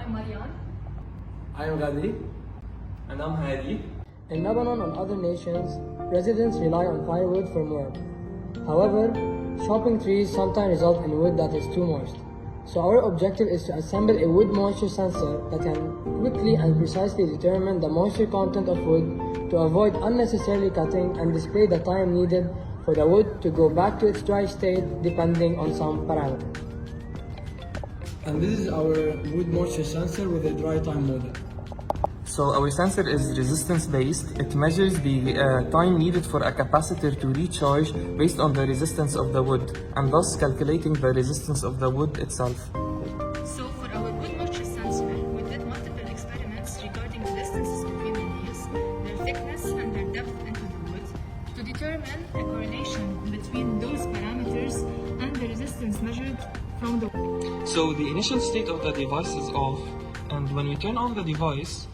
I'm Marianne. I'm Ghadi. And I'm Hadi. In Lebanon and other nations, residents rely on firewood for warmth. However, chopping trees sometimes result in wood that is too moist. So our objective is to assemble a wood moisture sensor that can quickly and precisely determine the moisture content of wood to avoid unnecessarily cutting and display the time needed for the wood to go back to its dry state depending on some parameters. And this is our wood moisture sensor with a dry time model. So our sensor is resistance based. It measures the time needed for a capacitor to recharge based on the resistance of the wood and thus calculating the resistance of the wood itself. So for our wood moisture sensor, we did multiple experiments regarding the distances between the leaves, their thickness and their depth into the wood to determine a correlation between those parameters and the resistance measured from the wood. So the initial state of the device is off, and when we turn on the device,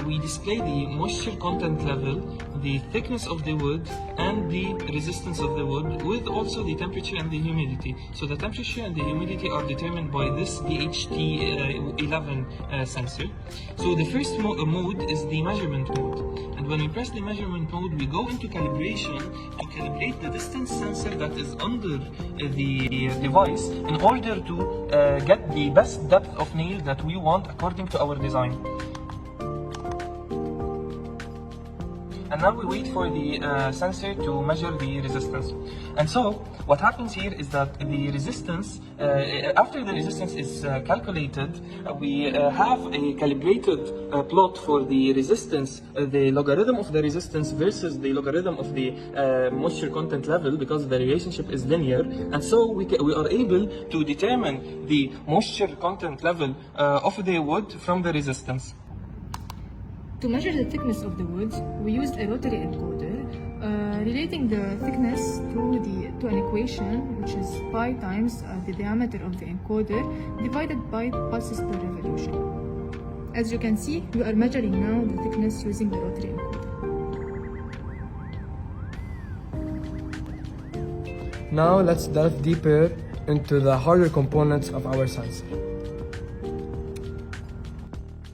we display the moisture content level, the thickness of the wood, and the resistance of the wood, with also the temperature and the humidity. So the temperature and the humidity are determined by this DHT11 sensor. So the first mode is the measurement mode. And when we press the measurement mode, we go into calibration to calibrate the distance sensor that is under the device in order to get the best depth of nail that we want according to our design. And now we wait for the sensor to measure the resistance. And so what happens here is that the resistance, after the resistance is calculated, we have a calibrated plot for the resistance, the logarithm of the resistance versus the logarithm of the moisture content level, because the relationship is linear. And so we are able to determine the moisture content level of the wood from the resistance. To measure the thickness of the wood, we used a rotary encoder, relating the thickness to an equation, which is pi times the diameter of the encoder divided by pulses per revolution. As you can see, we are measuring now the thickness using the rotary encoder. Now let's delve deeper into the harder components of our sensor.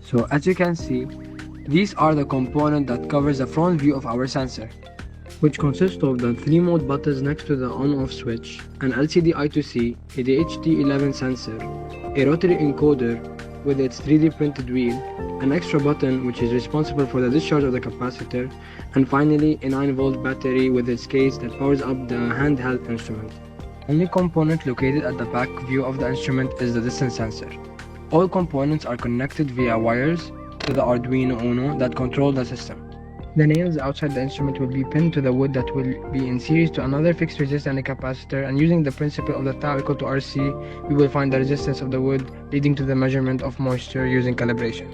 So as you can see, these are the component that covers the front view of our sensor, which consists of the 3 mode buttons next to the on-off switch, an LCD I2C, a DHT11 sensor, a rotary encoder with its 3D printed wheel, an extra button which is responsible for the discharge of the capacitor, and finally a 9-volt battery with its case that powers up the handheld instrument. The only component located at the back view of the instrument is the distance sensor. All components are connected via wires to the Arduino Uno that control the system. The nails outside the instrument will be pinned to the wood that will be in series to another fixed resistor and a capacitor, and using the principle of the tau equal to RC, we will find the resistance of the wood, leading to the measurement of moisture using calibration.